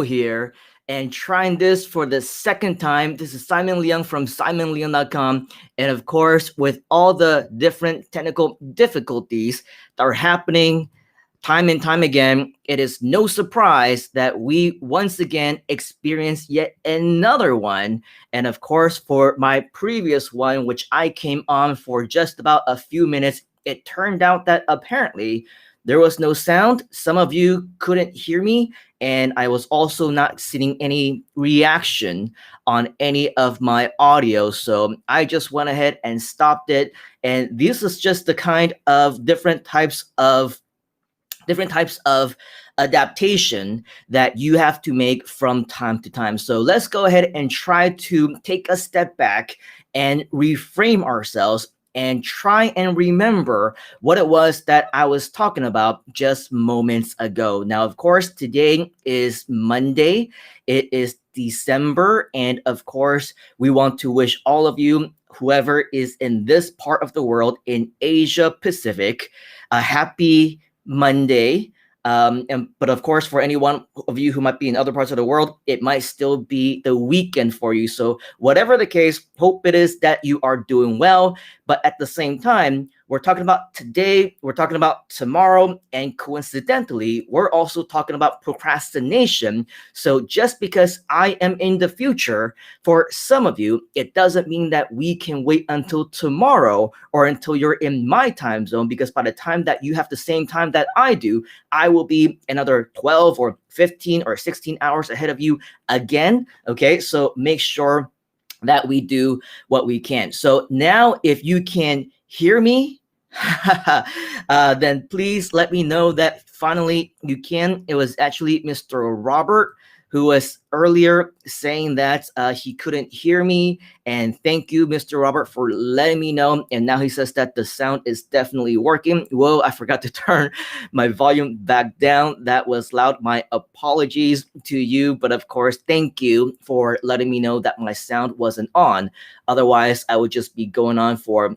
here and trying this for the second time. This is Simon Leung from simonleung.com. And of course, with all the different technical difficulties that are happening time and time again, it is no surprise that we once again experience yet another one. And of course, for my previous one, which I came on for just about a few minutes, it turned out that apparently there was no sound. Some of you couldn't hear me, and I was also not seeing any reaction on any of my audio. So I just went ahead and stopped it. And this is just the kind of different types of adaptation that you have to make from time to time. So let's go ahead and try to take a step back and reframe ourselves and try and remember what it was that I was talking about just moments ago. Now, of course, today is Monday. It is December. And of course, we want to wish all of you, whoever is in this part of the world in Asia Pacific, a happy Monday. But of course, for any one of you who might be in other parts of the world, it might still be the weekend for you. So whatever the case, hope it is that you are doing well. But at the same time, we're talking about today, we're talking about tomorrow, and coincidentally, we're also talking about procrastination. So just because I am in the future, for some of you, it doesn't mean that we can wait until tomorrow or until you're in my time zone, because by the time that you have the same time that I do, I will be another 12 or 15 or 16 hours ahead of you again. Okay, so make sure that we do what we can. So now if you can hear me, then please let me know that finally you can. It was actually Mr. Robert who was earlier saying that he couldn't hear me. And thank you, Mr. Robert, for letting me know. And now he says that the sound is definitely working. Whoa, I forgot to turn my volume back down. That was loud. My apologies to you. But of course, thank you for letting me know that my sound wasn't on. Otherwise, I would just be going on for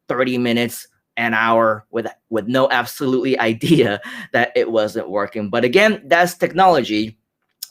30 minutes, an hour with no absolutely idea that it wasn't working. But again, that's technology.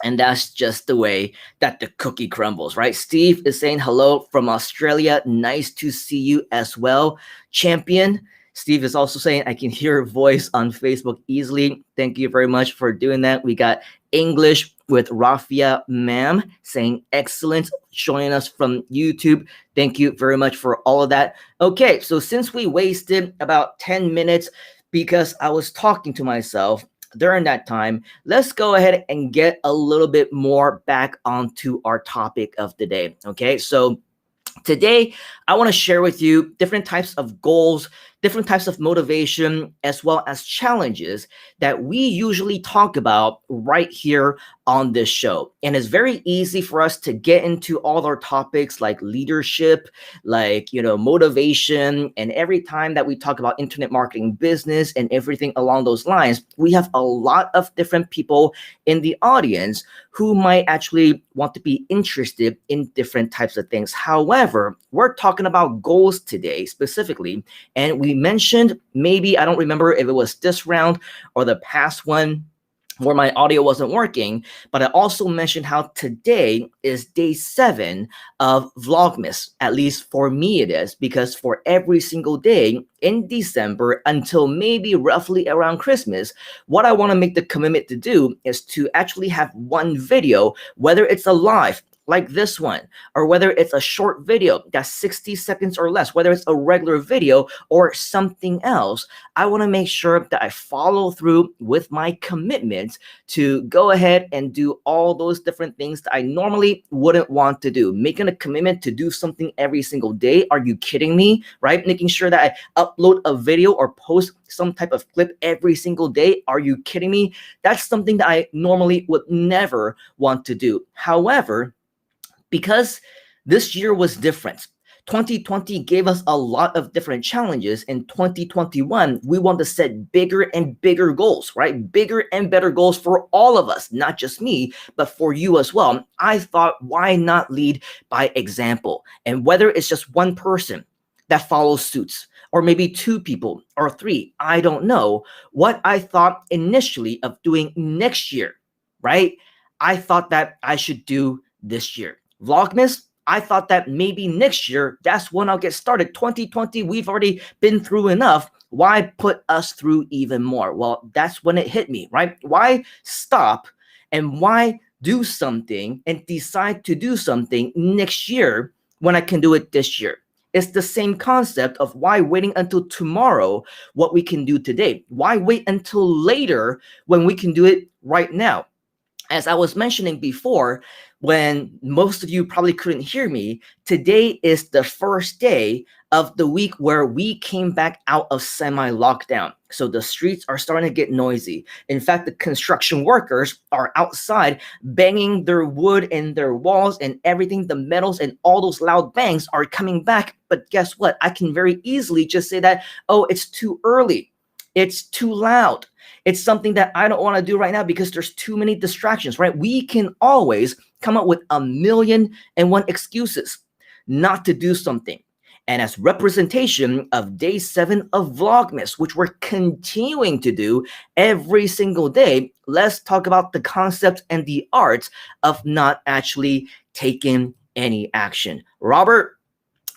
And that's just the way that the cookie crumbles, right? Steve is saying hello from Australia. Nice to see you as well, champion. Steve is also saying, I can hear your voice on Facebook easily. Thank you very much for doing that. We got English with Rafia Ma'am saying excellent, joining us from YouTube. Thank you very much for all of that. Okay, so since we wasted about 10 minutes because I was talking to myself during that time, let's go ahead and get a little bit more back onto our topic of the day. Okay, so today, I want to share with you different types of goals, different types of motivation, as well as challenges that we usually talk about right here on this show. And it's very easy for us to get into all our topics like leadership, like, motivation. And every time that we talk about internet marketing business and everything along those lines, we have a lot of different people in the audience who might actually want to be interested in different types of things. However, we're talking about goals today specifically, and we mentioned, maybe, I don't remember if it was this round or the past one where my audio wasn't working, but I also mentioned how today is day 7 of Vlogmas. At least for me it is, because for every single day in December until maybe roughly around Christmas, what I want to make the commitment to do is to actually have one video, whether it's a live like this one, or whether it's a short video that's 60 seconds or less, whether it's a regular video or something else. I want to make sure that I follow through with my commitments to go ahead and do all those different things that I normally wouldn't want to do. Making a commitment to do something every single day. Are you kidding me? Right? Making sure that I upload a video or post some type of clip every single day. Are you kidding me? That's something that I normally would never want to do. However, because this year was different. 2020 gave us a lot of different challenges. In 2021, we want to set bigger and bigger goals, right? Bigger and better goals for all of us, not just me, but for you as well. I thought, why not lead by example? And whether it's just one person that follows suits, or maybe 2 people or 3, I don't know. What I thought initially of doing next year, right? I thought that I should do this year. Vlogmas, I thought that maybe next year, that's when I'll get started. 2020, we've already been through enough. Why put us through even more? Well, that's when it hit me, right? Why stop and why do something and decide to do something next year when I can do it this year? It's the same concept of why waiting until tomorrow what we can do today. Why wait until later when we can do it right now? As I was mentioning before, when most of you probably couldn't hear me, today is the first day of the week where we came back out of semi-lockdown. So the streets are starting to get noisy. In fact, the construction workers are outside banging their wood and their walls and everything. The metals and all those loud bangs are coming back. But guess what? I can very easily just say that, oh, it's too early. It's too loud. It's something that I don't want to do right now because there's too many distractions, right? We can always come up with 1,000,001 excuses not to do something. And as representation of day 7 of Vlogmas, which we're continuing to do every single day, let's talk about the concept and the art of not actually taking any action. Robert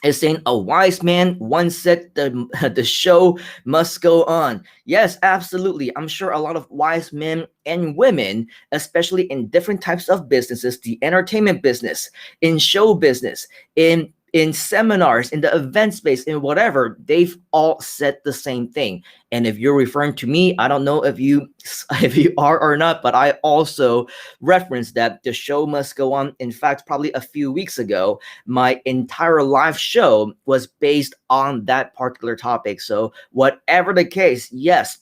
is saying a wise man once said the show must go on. Yes, absolutely. I'm sure a lot of wise men and women, especially in different types of businesses, the entertainment business, in show business, in seminars, in the event space, in whatever, they've all said the same thing. And if you're referring to me, I don't know if you are or not, but I also referenced that the show must go on. In fact, probably a few weeks ago, my entire live show was based on that particular topic. So whatever the case, yes,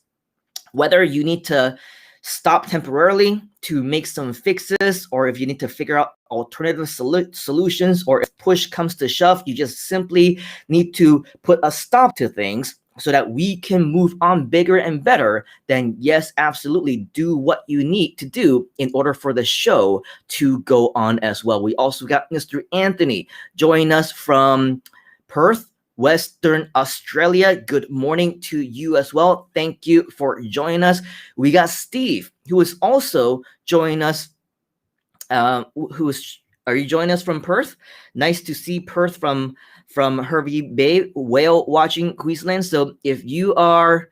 whether you need to stop temporarily to make some fixes, or if you need to figure out alternative solutions, or if push comes to shove, you just simply need to put a stop to things so that we can move on bigger and better, then yes, absolutely do what you need to do in order for the show to go on as well. We also got Mr. Anthony joining us from Perth, Western Australia. Good morning to you as well. Thank you for joining us. We got Steve, who is also joining us. Are you joining us from Perth? Nice to see Perth from Hervey Bay, whale watching Queensland. So if you are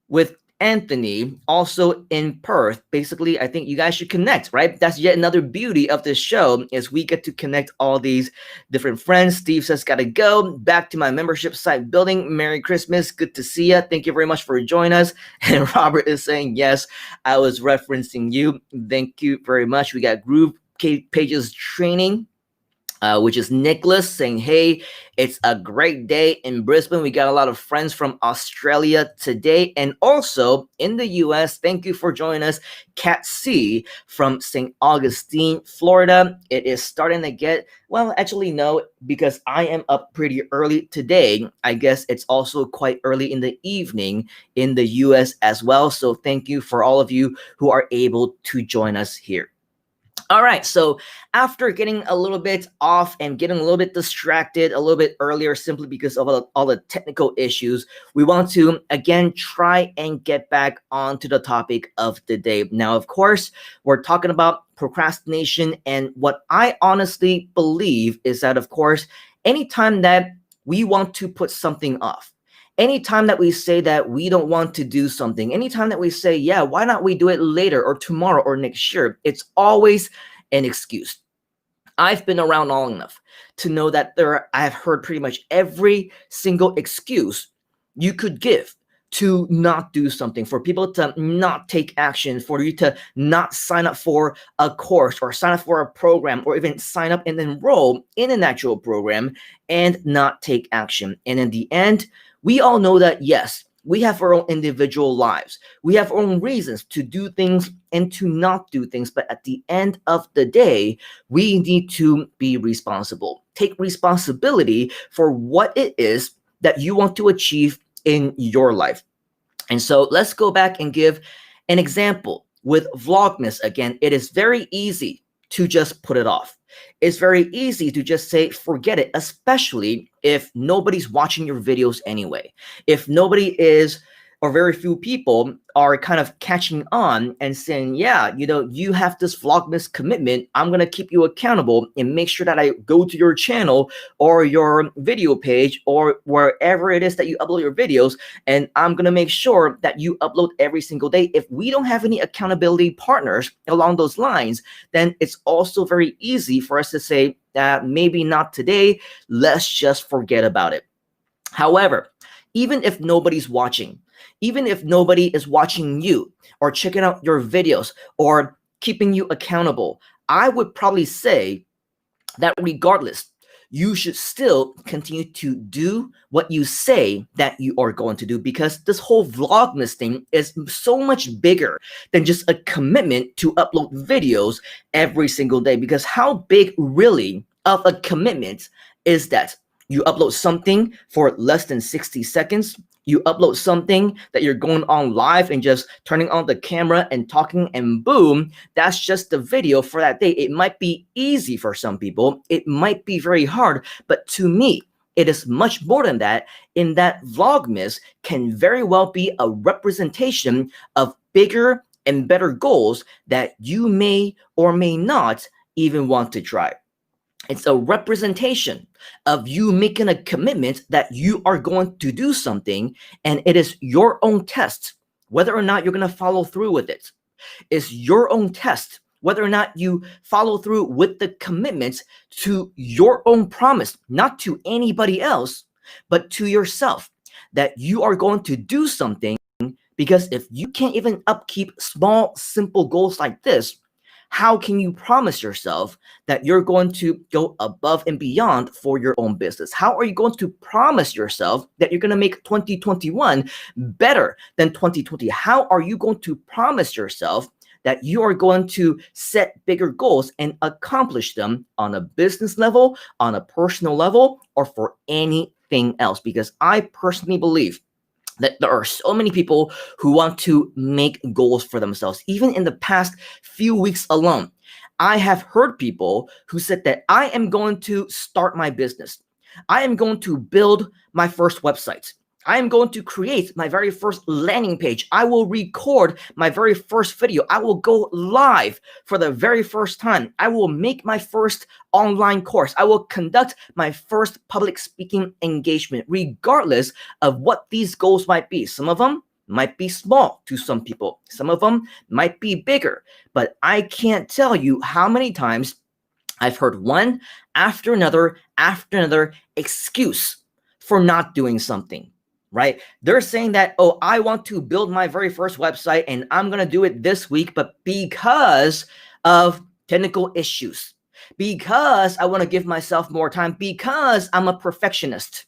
with Anthony also in Perth, basically I think you guys should connect, right? That's yet another beauty of this show, is we get to connect all these different friends. Steve says, gotta go back to my membership site building. Merry Christmas, good to see you. Thank you very much for joining us. And Robert is saying, yes, I was referencing you. Thank you very much. We got Groove Pages Training, which is Nicholas saying, hey, it's a great day in Brisbane. We got a lot of friends from Australia today. And also in the US, thank you for joining us, Cat C from St. Augustine, Florida. It is starting to get, well, actually no, because I am up pretty early today. I guess it's also quite early in the evening in the US as well. So thank you for all of you who are able to join us here. All right, so after getting a little bit off and getting a little bit distracted a little bit earlier simply because of all the technical issues, we want to, again, try and get back onto the topic of the day. Now, of course, we're talking about procrastination, and what I honestly believe is that, of course, anytime that we want to put something off, anytime that we say that we don't want to do something, anytime that we say, yeah, why not we do it later or tomorrow or next year, it's always an excuse. I've been around long enough to know that I have heard pretty much every single excuse you could give to not do something, for people to not take action, for you to not sign up for a course or sign up for a program, or even sign up and enroll in an actual program and not take action. And in the end, we all know that, yes, we have our own individual lives. We have our own reasons to do things and to not do things. But at the end of the day, we need to be responsible. Take responsibility for what it is that you want to achieve in your life. And so let's go back and give an example with Vlogmas. Again, it is very easy to just put it off. It's very easy to just say, forget it, especially if nobody's watching your videos anyway. If nobody is or very few people are kind of catching on and saying, yeah, you have this Vlogmas commitment. I'm going to keep you accountable and make sure that I go to your channel or your video page or wherever it is that you upload your videos, and I'm going to make sure that you upload every single day. If we don't have any accountability partners along those lines, then it's also very easy for us to say that maybe not today, let's just forget about it. However, even if nobody's watching, even if nobody is watching you or checking out your videos or keeping you accountable, I would probably say that regardless, you should still continue to do what you say that you are going to do, because this whole Vlogmas thing is so much bigger than just a commitment to upload videos every single day. Because how big really of a commitment is that? You upload something for less than 60 seconds. You upload something that you're going on live and just turning on the camera and talking, and boom, that's just the video for that day. It might be easy for some people. It might be very hard, but to me, it is much more than that, in that Vlogmas can very well be a representation of bigger and better goals that you may or may not even want to try. It's a representation of you making a commitment that you are going to do something, and it is your own test whether or not you're going to follow through with it. It's your own test whether or not you follow through with the commitments to your own promise, not to anybody else, but to yourself, that you are going to do something. Because if you can't even upkeep small, simple goals like this, how can you promise yourself that you're going to go above and beyond for your own business? How are you going to promise yourself that you're going to make 2021 better than 2020? How are you going to promise yourself that you are going to set bigger goals and accomplish them on a business level, on a personal level, or for anything else? Because I personally believe that there are so many people who want to make goals for themselves. Even in the past few weeks alone, I have heard people who said that I am going to start my business. I am going to build my first website. I am going to create my very first landing page. I will record my very first video. I will go live for the very first time. I will make my first online course. I will conduct my first public speaking engagement, regardless of what these goals might be. Some of them might be small to some people. Some of them might be bigger. But I can't tell you how many times I've heard one after another excuse for not doing something. Right? They're saying that, oh, I want to build my very first website and I'm going to do it this week, but because of technical issues, because I want to give myself more time, because I'm a perfectionist,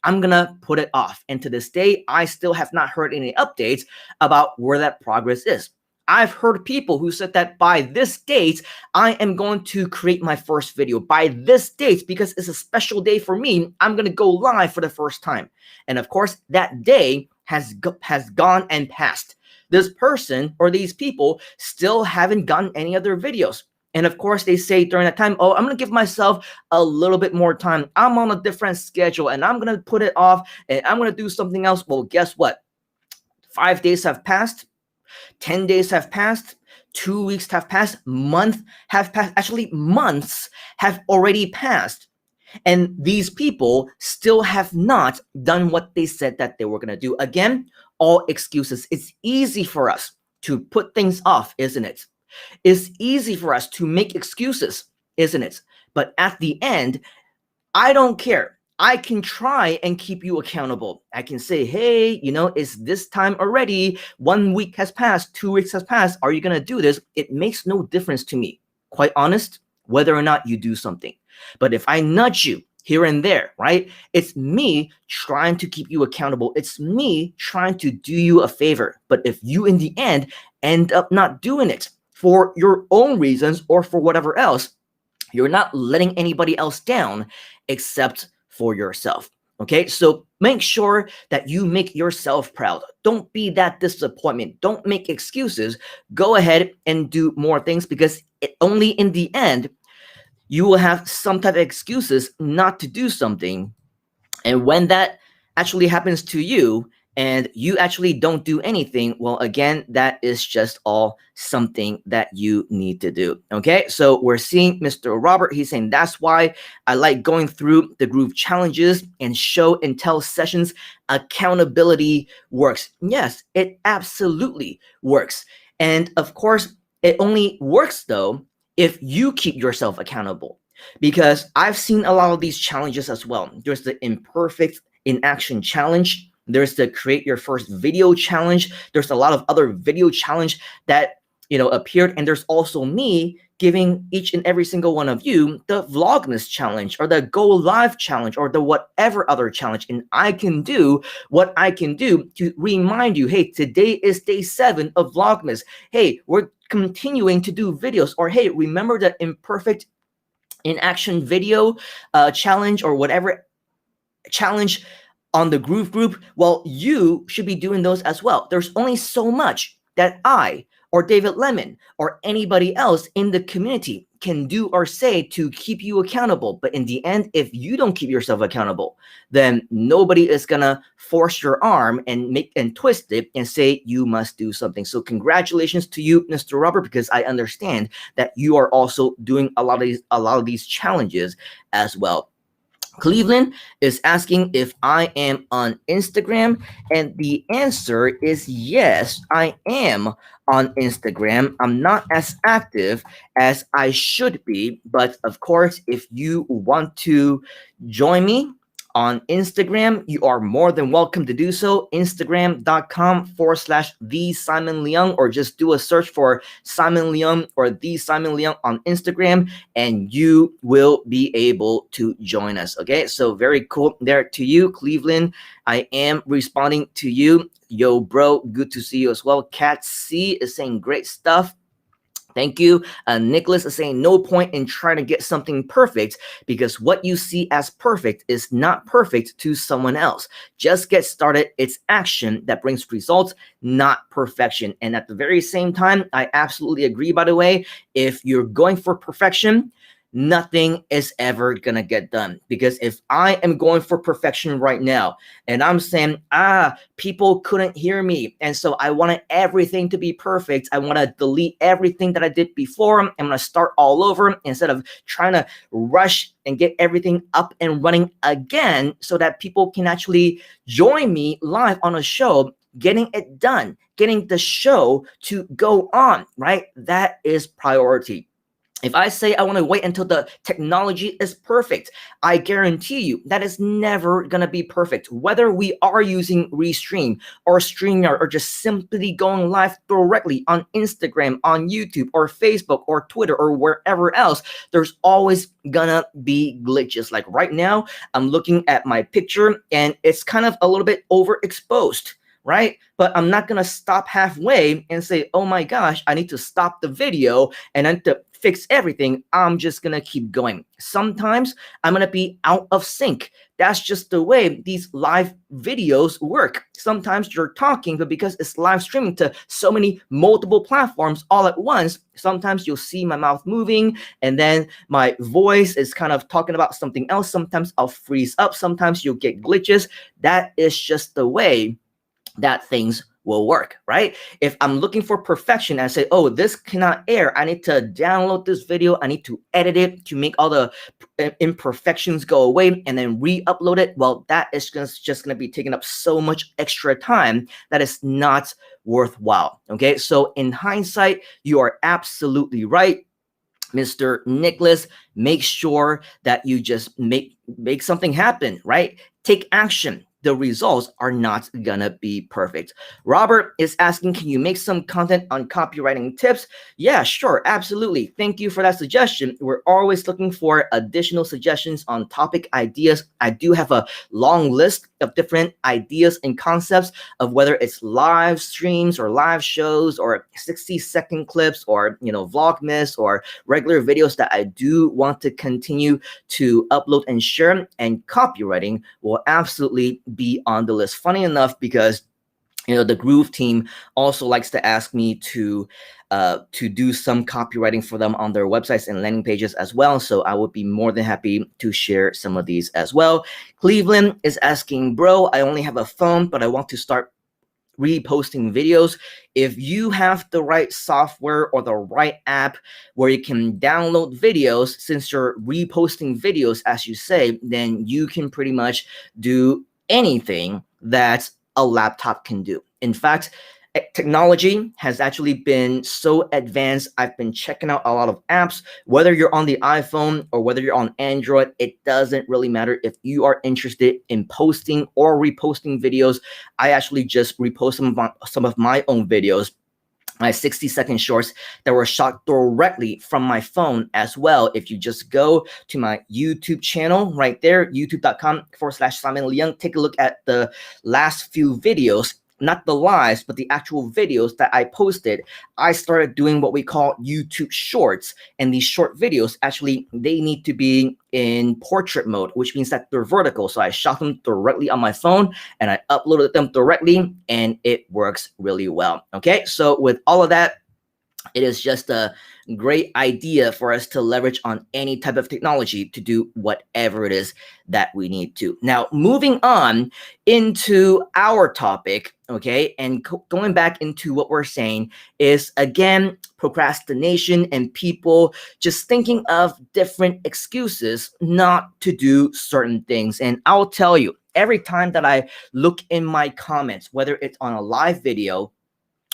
I'm going to put it off. And to this day, I still have not heard any updates about where that progress is. I've heard people who said that by this date, I am going to create my first video. By this date, because it's a special day for me, I'm going to go live for the first time. And of course, that day has gone and passed. This person or these people still haven't gotten any other videos. And of course, they say during that time, oh, I'm going to give myself a little bit more time. I'm on a different schedule and I'm going to put it off and I'm going to do something else. Well, guess what? 5 days have passed. 10 days have passed, 2 weeks have passed, months have passed. Actually, months have already passed. And these people still have not done what they said that they were going to do. Again, all excuses. It's easy for us to put things off, isn't it? It's easy for us to make excuses, isn't it? But at the end, I don't care. I can try and keep you accountable. I can say, hey, it's this time already. 1 week has passed. 2 weeks has passed. Are you going to do this? It makes no difference to me, quite honest, whether or not you do something. But if I nudge you here and there, right, it's me trying to keep you accountable. It's me trying to do you a favor. But if you in the end up not doing it for your own reasons or for whatever else, you're not letting anybody else down except for yourself. Okay, so make sure that you make yourself proud. Don't be that disappointment. Don't make excuses. Go ahead and do more things, because only in the end, you will have some type of excuses not to do something. And when that actually happens to you, and you actually don't do anything, well, again, that is just all something that you need to do. Okay, so we're seeing Mr. Robert, he's saying that's why I like going through the groove challenges and show and tell sessions. Accountability works. Yes, it absolutely works. And of course, it only works though if you keep yourself accountable. Because I've seen a lot of these challenges as well. There's the imperfect in action challenge. There's the create your first video challenge. There's a lot of other video challenge that appeared, and there's also me giving each and every single one of you the Vlogmas challenge or the Go Live challenge or the whatever other challenge, and I can do what I can do to remind you, hey, today is day 7 of Vlogmas. Hey, we're continuing to do videos, or hey, remember the imperfect in action video challenge or whatever challenge on the Groove Group. Well, you should be doing those as well. There's only so much that I or David Lemon or anybody else in the community can do or say to keep you accountable. But in the end, if you don't keep yourself accountable, then nobody is gonna force your arm and make and twist it and say you must do something. So congratulations to you, Mr. Robert, because I understand that you are also doing a lot of these challenges as well. Cleveland is asking if I am on Instagram, and the answer is yes, I am on Instagram. I'm not as active as I should be, but of course, if you want to join me on Instagram, you are more than welcome to do so. Instagram.com/the Simon Leung, or just do a search for Simon Leung or the Simon Leung on Instagram, and you will be able to join us. Okay, so very cool there to you, Cleveland. I am responding to you. Yo, bro, good to see you as well. Cat C is saying great stuff. Thank you. Nicholas is saying no point in trying to get something perfect, because what you see as perfect is not perfect to someone else. Just get started. It's action that brings results, not perfection. And at the very same time, I absolutely agree, by the way, if you're going for perfection, nothing is ever gonna get done. Because if I am going for perfection right now and I'm saying, people couldn't hear me, and so I wanted everything to be perfect, I want to delete everything that I did before, I'm gonna start all over instead of trying to rush and get everything up and running again so that people can actually join me live on a show, getting it done, getting the show to go on, right? That is priority. If I say I want to wait until the technology is perfect, I guarantee you that is never going to be perfect. Whether we are using Restream or StreamYard or just simply going live directly on Instagram, on YouTube, or Facebook, or Twitter, or wherever else, there's always gonna be glitches. Like right now, I'm looking at my picture and it's kind of a little bit overexposed, right? But I'm not gonna stop halfway and say, oh my gosh, I need to stop the video and then to fix everything. I'm just gonna keep going. Sometimes I'm gonna be out of sync. That's just the way these live videos work. Sometimes you're talking, but because it's live streaming to so many multiple platforms all at once, sometimes you'll see my mouth moving and then my voice is kind of talking about something else. Sometimes I'll freeze up. Sometimes you'll get glitches. That is just the way that things will work, right? If I'm looking for perfection and I say, oh, this cannot air, I need to download this video, I need to edit it to make all the imperfections go away and then re-upload it, well, that is just going to be taking up so much extra time that is not worthwhile. Okay, so in hindsight, you are absolutely right, Mr. Nicholas. Make sure that you just make something happen, right? Take action. The results are not gonna be perfect. Robert is asking, can you make some content on copywriting tips? Yeah, sure, absolutely. Thank you for that suggestion. We're always looking for additional suggestions on topic ideas. I do have a long list of different ideas and concepts of whether it's live streams or live shows or 60-second clips or Vlogmas or regular videos that I do want to continue to upload and share, and copywriting will absolutely be on the list. Funny enough, because The Groove team also likes to ask me to do some copywriting for them on their websites and landing pages as well. So I would be more than happy to share some of these as well. Cleveland is asking, bro, I only have a phone, but I want to start reposting videos. If you have the right software or the right app where you can download videos, since you're reposting videos, as you say, then you can pretty much do anything that a laptop can do. In fact, technology has actually been so advanced. I've been checking out a lot of apps, whether you're on the iPhone or whether you're on Android, it doesn't really matter. If you are interested in posting or reposting videos, I actually just repost some of my own videos, my 60-second shorts that were shot directly from my phone as well. If you just go to my YouTube channel right there, youtube.com/Simon Leung, take a look at the last few videos, not the lives, but the actual videos that I posted. I started doing what we call YouTube shorts. And these short videos, actually, they need to be in portrait mode, which means that they're vertical. So I shot them directly on my phone and I uploaded them directly, and it works really well. Okay, so with all of that, it is just a great idea for us to leverage on any type of technology to do whatever it is that we need to. Now, moving on into our topic, okay, and going back into what we're saying is, again, procrastination and people just thinking of different excuses not to do certain things. And I'll tell you, every time that I look in my comments, whether it's on a live video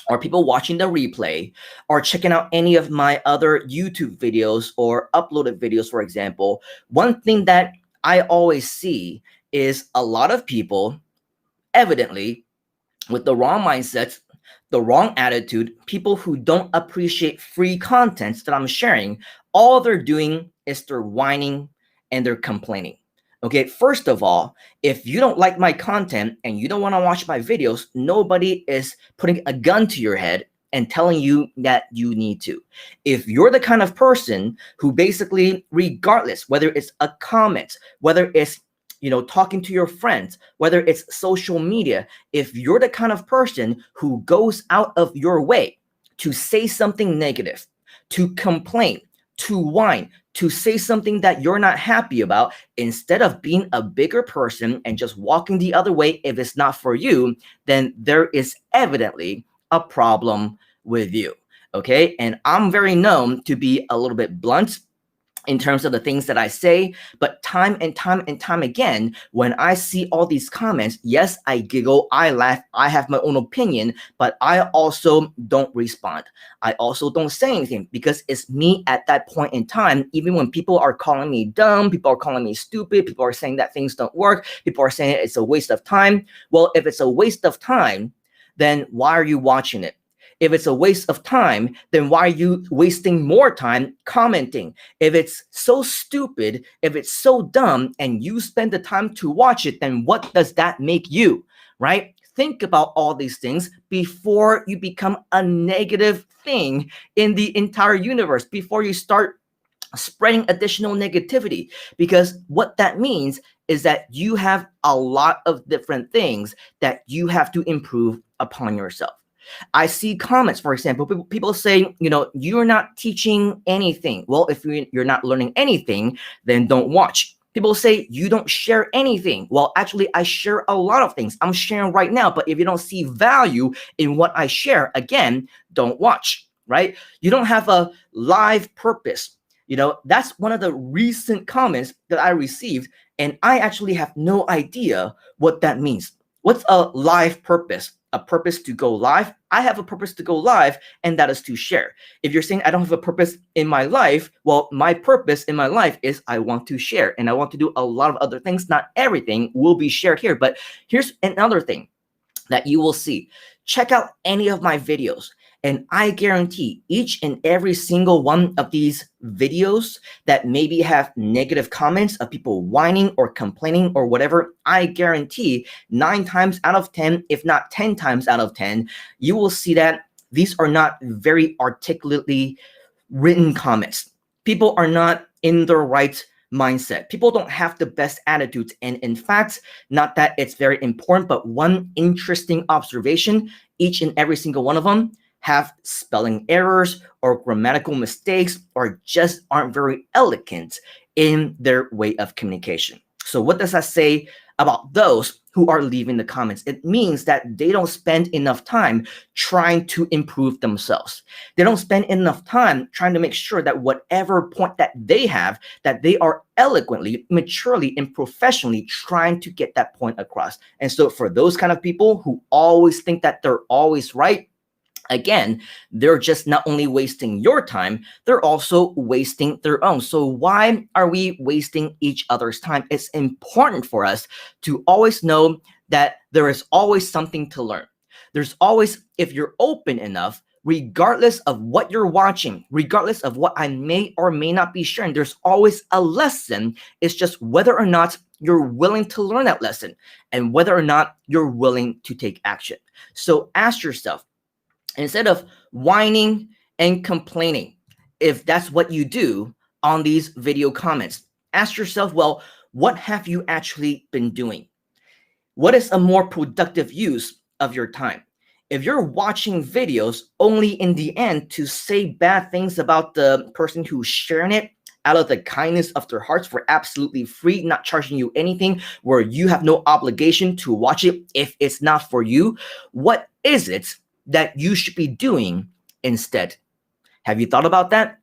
or people watching the replay or checking out any of my other YouTube videos or uploaded videos, for example, one thing that I always see is a lot of people, evidently, with the wrong mindsets, the wrong attitude, people who don't appreciate free content that I'm sharing, all they're doing is they're whining and they're complaining. Okay, first of all, if you don't like my content and you don't want to watch my videos, nobody is putting a gun to your head and telling you that you need to. If you're the kind of person who basically, regardless, whether it's a comment, whether it's talking to your friends, whether it's social media, if you're the kind of person who goes out of your way to say something negative, to complain, to whine, to say something that you're not happy about, instead of being a bigger person and just walking the other way, if it's not for you, then there is evidently a problem with you. Okay. And I'm very known to be a little bit blunt in terms of the things that I say, but time and time again, when I see all these comments, yes, I giggle, I laugh, I have my own opinion, but I also don't respond. I also don't say anything because it's me at that point in time. Even when people are calling me dumb, people are calling me stupid, people are saying that things don't work, people are saying it's a waste of time. Well, if it's a waste of time, then why are you watching it? If it's a waste of time, then why are you wasting more time commenting? If it's so stupid, if it's so dumb, and you spend the time to watch it, then what does that make you, right? Think about all these things before you become a negative thing in the entire universe, before you start spreading additional negativity, because what that means is that you have a lot of different things that you have to improve upon yourself. I see comments, for example, people say, you're not teaching anything. Well, if you're not learning anything, then don't watch. People say you don't share anything. Well, actually, I share a lot of things. I'm sharing right now, but if you don't see value in what I share, again, don't watch, right? You don't have a live purpose. That's one of the recent comments that I received, and I actually have no idea what that means. What's a live purpose? A purpose to go live? I have a purpose to go live, and that is to share. If you're saying I don't have a purpose in my life, well, my purpose in my life is I want to share, and I want to do a lot of other things. Not everything will be shared here, but here's another thing that you will see. Check out any of my videos, and I guarantee each and every single one of these videos that maybe have negative comments of people whining or complaining or whatever, I guarantee 9 times out of 10, if not 10 times out of 10, you will see that these are not very articulately written comments. People are not in their right mindset. People don't have the best attitudes. And in fact, not that it's very important, but one interesting observation, each and every single one of them have spelling errors or grammatical mistakes or just aren't very elegant in their way of communication. So what does that say about those who are leaving the comments? It means that they don't spend enough time trying to improve themselves. They don't spend enough time trying to make sure that whatever point that they have, that they are eloquently, maturely, and professionally trying to get that point across. And so for those kind of people who always think that they're always right, again, they're just not only wasting your time, they're also wasting their own. So why are we wasting each other's time? It's important for us to always know that there is always something to learn. There's always, if you're open enough, regardless of what you're watching, regardless of what I may or may not be sharing, there's always a lesson. It's just whether or not you're willing to learn that lesson and whether or not you're willing to take action. So ask yourself, instead of whining and complaining, if that's what you do on these video comments, ask yourself, well, what have you actually been doing? What is a more productive use of your time? If you're watching videos only in the end to say bad things about the person who's sharing it out of the kindness of their hearts for absolutely free, not charging you anything, where you have no obligation to watch it if it's not for you, what is it that you should be doing instead? Have you thought about that?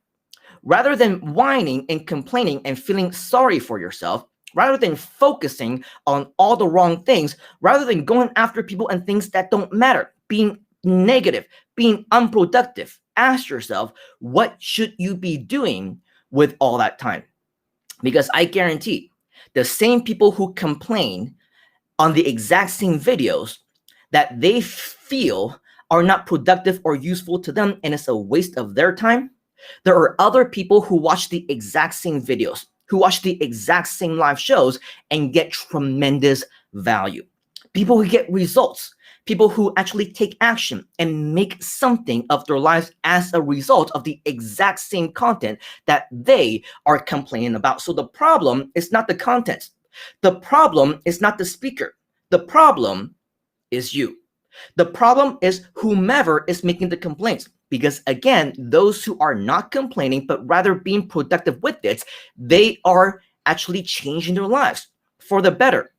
Rather than whining and complaining and feeling sorry for yourself, rather than focusing on all the wrong things, rather than going after people and things that don't matter, being negative, being unproductive, ask yourself, what should you be doing with all that time? Because I guarantee the same people who complain on the exact same videos that they feel are not productive or useful to them and it's a waste of their time, there are other people who watch the exact same videos, who watch the exact same live shows and get tremendous value. People who get results, people who actually take action and make something of their lives as a result of the exact same content that they are complaining about. So the problem is not the content. The problem is not the speaker. The problem is you. The problem is whomever is making the complaints. Because again, those who are not complaining, but rather being productive with it, they are actually changing their lives for the better.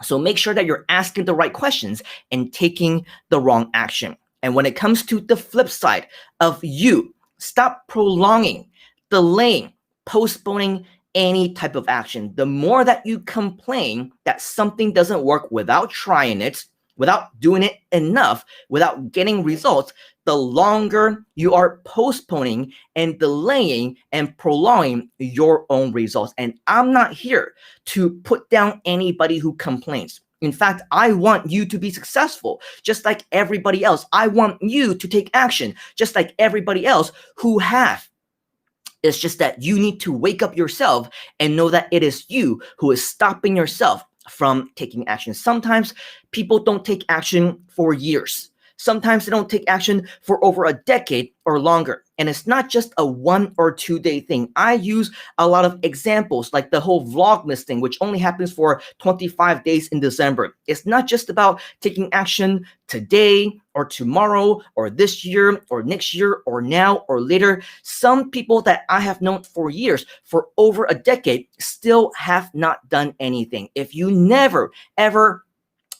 So make sure that you're asking the right questions and taking the wrong action. And when it comes to the flip side of you, stop prolonging, delaying, postponing any type of action. The more that you complain that something doesn't work without trying it, without doing it enough, without getting results, the longer you are postponing and delaying and prolonging your own results. And I'm not here to put down anybody who complains. In fact, I want you to be successful, just like everybody else. I want you to take action, just like everybody else who have. It's just that you need to wake up yourself and know that it is you who is stopping yourself from taking action. Sometimes people don't take action for years. Sometimes they don't take action for over a decade or longer. And it's not just a 1 or 2 day thing. I use a lot of examples like the whole VLOGMAS thing, which only happens for 25 days in December. It's not just about taking action today or tomorrow or this year or next year or now or later. Some people that I have known for years, for over a decade, still have not done anything. If you never, ever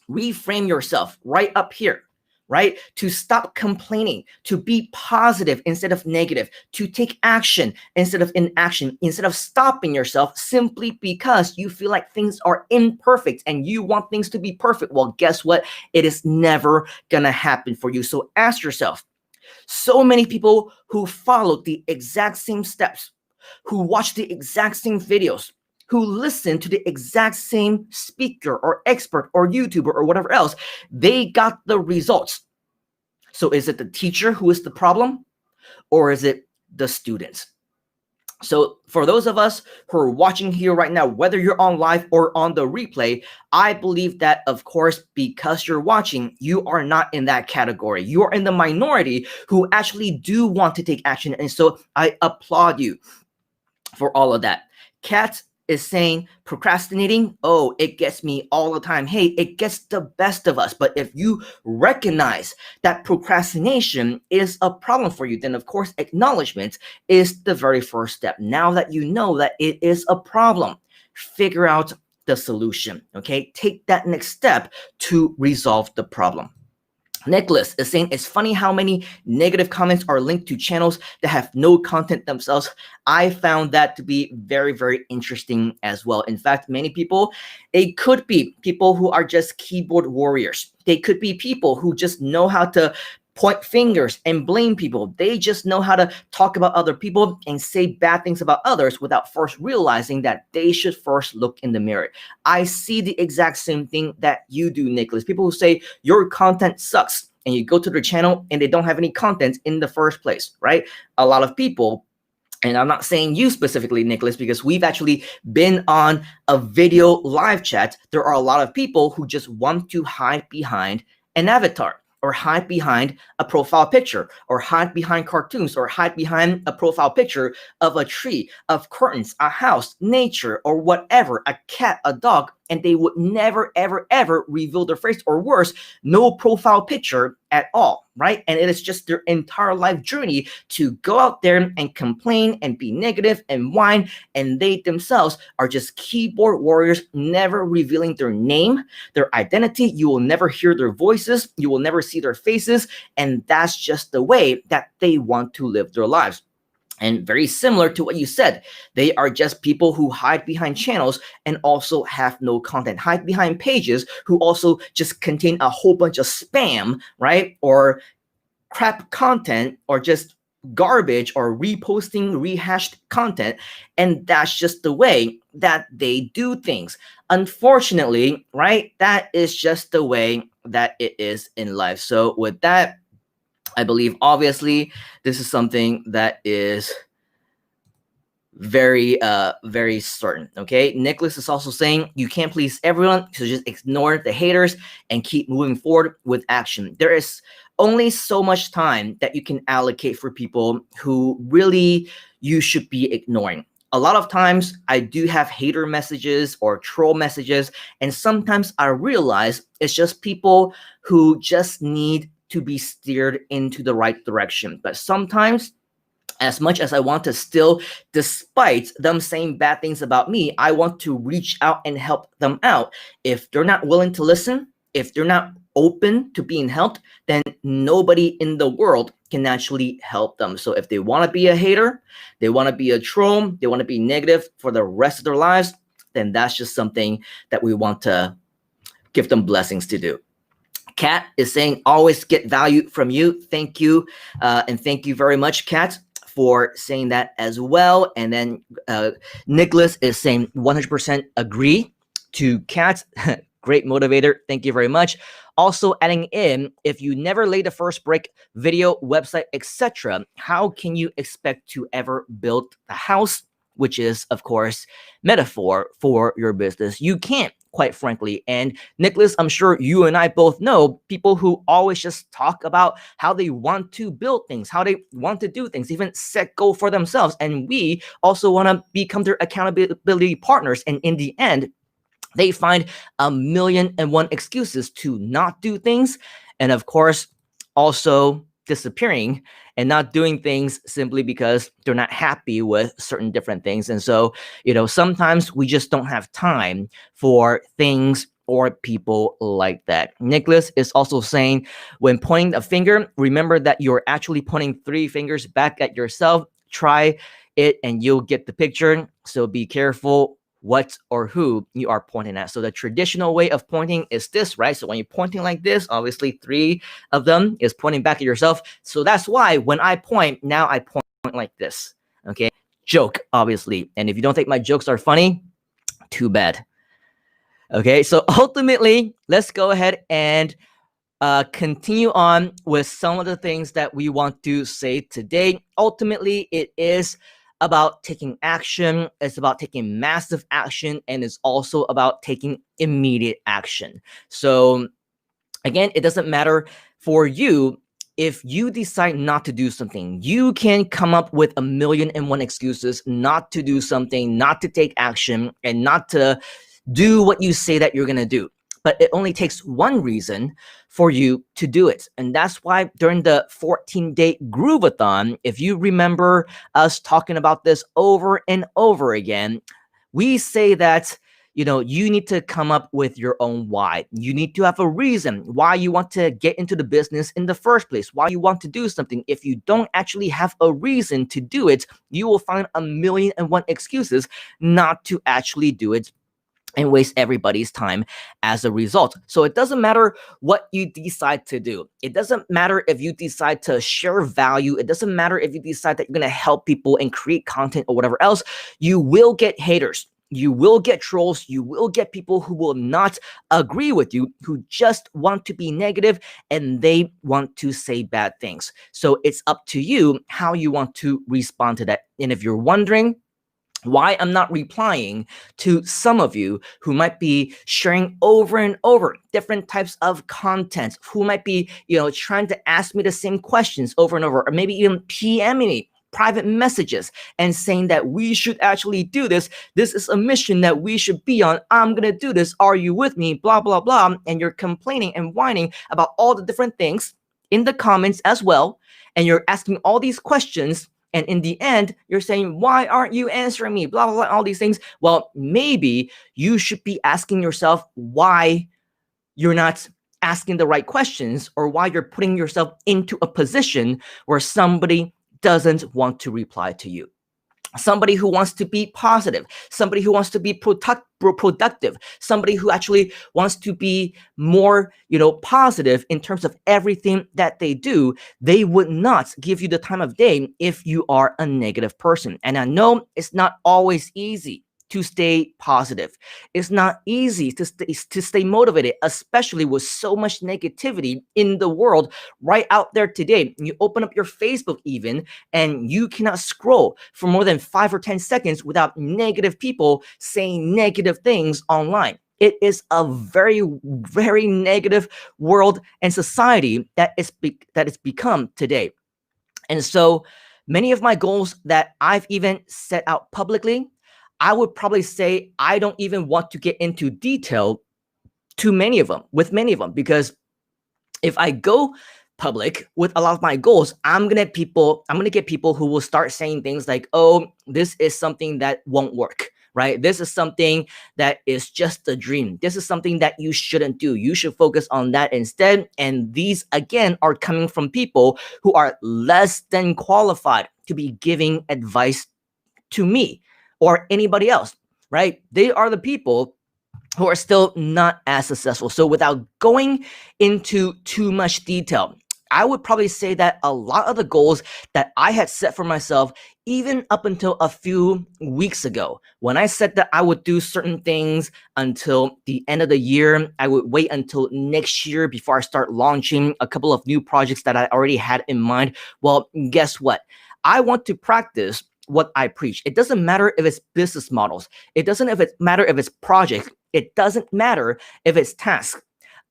reframe yourself right up here, right? To stop complaining, to be positive instead of negative, to take action instead of inaction, instead of stopping yourself simply because you feel like things are imperfect and you want things to be perfect. Well, guess what? It is never gonna happen for you. So ask yourself, so many people who followed the exact same steps, who watched the exact same videos, who listen to the exact same speaker or expert or YouTuber or whatever else, they got the results. So is it the teacher who is the problem, or is it the students? So for those of us who are watching here right now, whether you're on live or on the replay, I believe that, of course, because you're watching, you are not in that category. You are in the minority who actually do want to take action. And so I applaud you for all of that. Kat, is saying procrastinating, oh, it gets me all the time. Hey, it gets the best of us. But if you recognize that procrastination is a problem for you, then of course acknowledgement is the very first step. Now that you know that it is a problem, figure out the solution. Okay, take that next step to resolve the problem. Nicholas is saying, it's funny how many negative comments are linked to channels that have no content themselves. I found that to be very, very interesting as well. In fact, many people, it could be people who are just keyboard warriors. They could be people who just know how to point fingers and blame people. They just know how to talk about other people and say bad things about others without first realizing that they should first look in the mirror. I see the exact same thing that you do, Nicholas. People who say your content sucks, and you go to their channel and they don't have any content in the first place, right? A lot of people, and I'm not saying you specifically, Nicholas, because we've actually been on a video live chat. There are a lot of people who just want to hide behind an avatar, or hide behind a profile picture, or hide behind cartoons, or hide behind a profile picture of a tree, of curtains, a house, nature, or whatever, a cat, a dog, and they would never, ever, ever reveal their face, or worse, no profile picture at all, right? And it is just their entire life journey to go out there and complain and be negative and whine, and they themselves are just keyboard warriors, never revealing their name, their identity. You will never hear their voices, you will never see their faces, and that's just the way that they want to live their lives. And very similar to what you said, they are just people who hide behind channels and also have no content, hide behind pages who also just contain a whole bunch of spam, right? Or crap content, or just garbage, or reposting rehashed content. And that's just the way that they do things. Unfortunately, right? That is just the way that it is in life. So with that, I believe obviously this is something that is very very certain. Okay, Nicholas is also saying you can't please everyone, so just ignore the haters and keep moving forward with action. There is only so much time that you can allocate for people who really you should be ignoring. A lot of times I do have hater messages or troll messages, and sometimes I realize it's just people who just need to be steered into the right direction. But sometimes, as much as I want to still, despite them saying bad things about me, I want to reach out and help them out. If they're not willing to listen, if they're not open to being helped, then nobody in the world can actually help them. So if they want to be a hater, they want to be a troll, they want to be negative for the rest of their lives, then that's just something that we want to give them blessings to do. Kat is saying, always get value from you. Thank you. And thank you very much, Kat, for saying that as well. And then Nicholas is saying 100% agree to Kat. Great motivator. Thank you very much. Also adding in, if you never lay the first brick, video, website, etc., how can you expect to ever build the house? Which is, of course, metaphor for your business. You can't, quite frankly. And Nicholas, I'm sure you and I both know people who always just talk about how they want to build things, how they want to do things, even set goal for themselves. And we also want to become their accountability partners. And in the end, they find a million and one excuses to not do things. And of course, also disappearing and not doing things simply because they're not happy with certain different things. And so, you know, sometimes we just don't have time for things or people like that. Nicholas is also saying, when pointing a finger, remember that you're actually pointing 3 fingers back at yourself. Try it and you'll get the picture. So be careful what or who you are pointing at. So the traditional way of pointing is this, right? So when you're pointing like this, obviously 3 of them is pointing back at yourself. So that's why when I point, now I point like this, okay? Joke, obviously. And if you don't think my jokes are funny, too bad. Okay, so ultimately, let's go ahead and continue on with some of the things that we want to say today. Ultimately, it is about taking action. It's about taking massive action, and it's also about taking immediate action. So again, it doesn't matter for you if you decide not to do something, you can come up with 1,000,001 excuses not to do something, not to take action, and not to do what you say that you're going to do. But it only takes one reason for you to do it. And that's why during the 14-day Groovathon, if you remember us talking about this over and over again, we say that you need to come up with your own why. You need to have a reason why you want to get into the business in the first place, why you want to do something. If you don't actually have a reason to do it, you will find 1,000,001 excuses not to actually do it and waste everybody's time as a result. So it doesn't matter what you decide to do. It doesn't matter if you decide to share value. It doesn't matter if you decide that you're going to help people and create content or whatever else. You will get haters. You will get trolls. You will get people who will not agree with you, who just want to be negative and they want to say bad things. So it's up to you how you want to respond to that. And if you're wondering why I'm not replying to some of you who might be sharing over and over different types of content, who might be, trying to ask me the same questions over and over, or maybe even PMing me private messages and saying that we should actually do this. This is a mission that we should be on. I'm going to do this. Are you with me? Blah, blah, blah. And you're complaining and whining about all the different things in the comments as well. And you're asking all these questions. And in the end, you're saying, why aren't you answering me? Blah, blah, blah, all these things. Well, maybe you should be asking yourself why you're not asking the right questions, or why you're putting yourself into a position where somebody doesn't want to reply to you. Somebody who wants to be positive, somebody who wants to be productive, somebody who actually wants to be more, positive in terms of everything that they do, they would not give you the time of day if you are a negative person. And I know it's not always easy to stay positive. It's not easy to stay motivated, especially with so much negativity in the world right out there today. You open up your Facebook even, and you cannot scroll for more than 5 or 10 seconds without negative people saying negative things online. It is a very, very negative world and society that it's become today. And so many of my goals that I've even set out publicly, I would probably say I don't even want to get into detail with many of them, because if I go public with a lot of my goals, I'm gonna get people who will start saying things like, oh, this is something that won't work, right? This is something that is just a dream. This is something that you shouldn't do. You should focus on that instead. And these, again, are coming from people who are less than qualified to be giving advice to me or anybody else, right? They are the people who are still not as successful. So without going into too much detail, I would probably say that a lot of the goals that I had set for myself, even up until a few weeks ago, when I said that I would do certain things until the end of the year, I would wait until next year before I start launching a couple of new projects that I already had in mind. Well, guess what? I want to practice what I preach. It doesn't matter if it's business models. It doesn't matter if it's projects. It doesn't matter if it's tasks.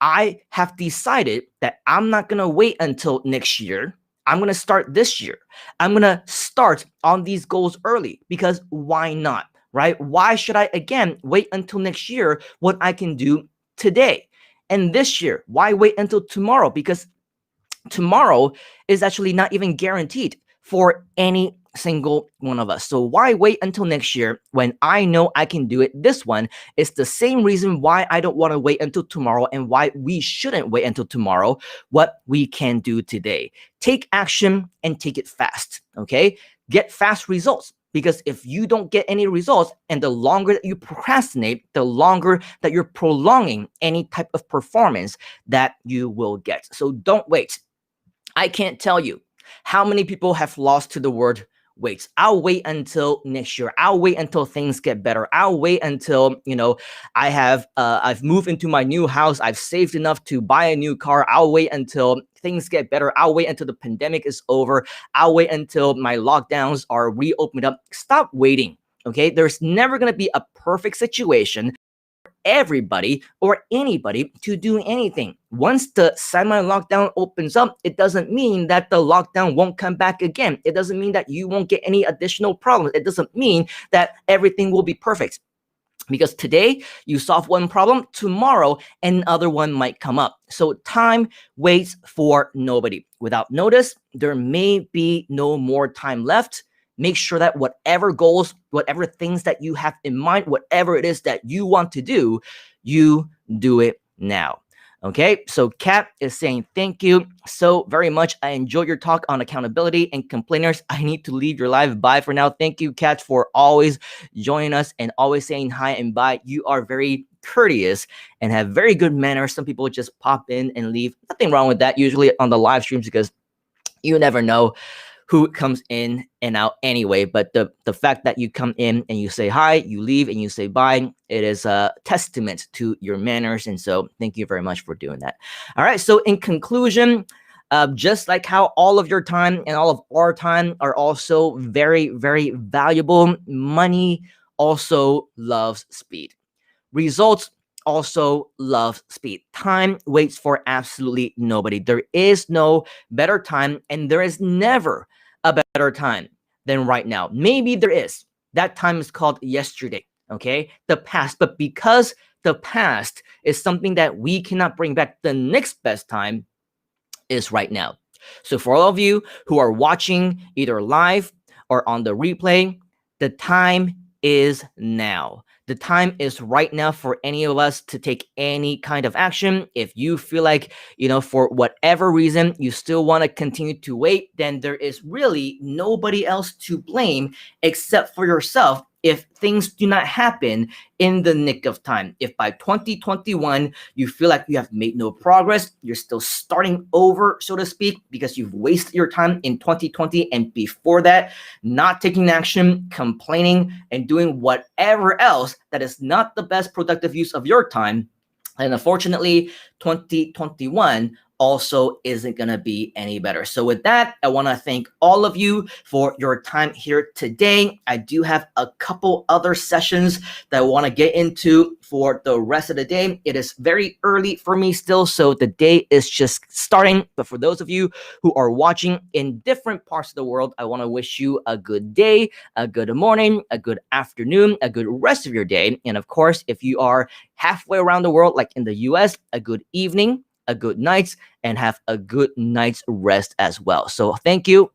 I have decided that I'm not going to wait until next year. I'm going to start this year. I'm going to start on these goals early, because why not, right? Why should I, again, wait until next year what I can do today? And this year, why wait until tomorrow? Because tomorrow is actually not even guaranteed for any single one of us. So why wait until next year when I know I can do it? This one is the same reason why I don't want to wait until tomorrow, and why we shouldn't wait until tomorrow. What we can do today. Take action and take it fast, okay? Get fast results. Because if you don't get any results, and the longer that you procrastinate, the longer that you're prolonging any type of performance that you will get. So don't wait. I can't tell you how many people have lost to the word wait. I'll wait until next year. I'll wait until things get better. I'll wait until, I've moved into my new house. I've saved enough to buy a new car. I'll wait until things get better. I'll wait until the pandemic is over. I'll wait until my lockdowns are reopened up. Stop waiting, okay? There's never going to be a perfect situation. everybody or anybody to do anything. Once the semi-lockdown opens up, it doesn't mean that the lockdown won't come back again. It doesn't mean that you won't get any additional problems. It doesn't mean that everything will be perfect. Because today you solve one problem, tomorrow another one might come up. So time waits for nobody. Without notice, there may be no more time left. Make sure that whatever goals, whatever things that you have in mind, whatever it is that you want to do, you do it now. Okay, so Kat is saying thank you so very much. I enjoyed your talk on accountability and complainers. I need to leave your live. Bye for now. Thank you, Kat, for always joining us and always saying hi and bye. You are very courteous and have very good manners. Some people just pop in and leave. Nothing wrong with that, usually on the live streams, because you never know who comes in and out anyway. But the fact that you come in and you say hi, you leave and you say bye, it is a testament to your manners. And so thank you very much for doing that. All right. So in conclusion, just like how all of your time and all of our time are also very, very valuable, money also loves speed. Results also love speed. Time waits for absolutely nobody. There is no better time, and there is never a better time than right now. Maybe there is. That time is called yesterday, okay? The past. But because the past is something that we cannot bring back, the next best time is right now. So for all of you who are watching either live or on the replay, the time is now. The time is right now for any of us to take any kind of action. If you feel like, for whatever reason, you still want to continue to wait, then there is really nobody else to blame except for yourself if things do not happen in the nick of time. If by 2021, you feel like you have made no progress, you're still starting over, so to speak, because you've wasted your time in 2020 and before that, not taking action, complaining, and doing whatever else that is not the best productive use of your time. And unfortunately, 2021 also isn't going to be any better. So with that, I want to thank all of you for your time here today. I do have a couple other sessions that I want to get into for the rest of the day. It is very early for me still, so the day is just starting. But for those of you who are watching in different parts of the world, I want to wish you a good day, a good morning, a good afternoon, a good rest of your day. And of course, if you are halfway around the world, like in the US, a good evening, a good night, and have a good night's rest as well. So thank you.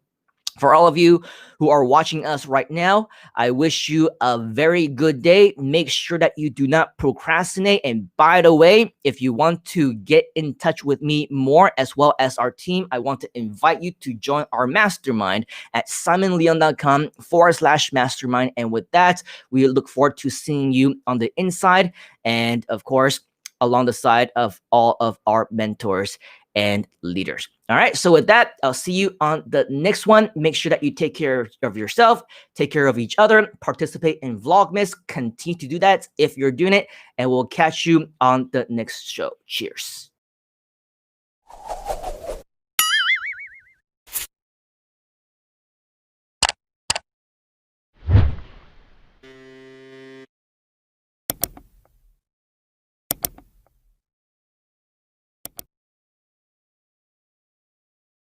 For all of you who are watching us right now, I wish you a very good day. Make sure that you do not procrastinate. And by the way, if you want to get in touch with me more as well as our team, I want to invite you to join our mastermind at simonleon.com/mastermind. And with that, we look forward to seeing you on the inside. And of course, along the side of all of our mentors and leaders. All right. So with that, I'll see you on the next one. Make sure that you take care of yourself, take care of each other, participate in VLOGMAS, continue to do that if you're doing it, and we'll catch you on the next show. Cheers.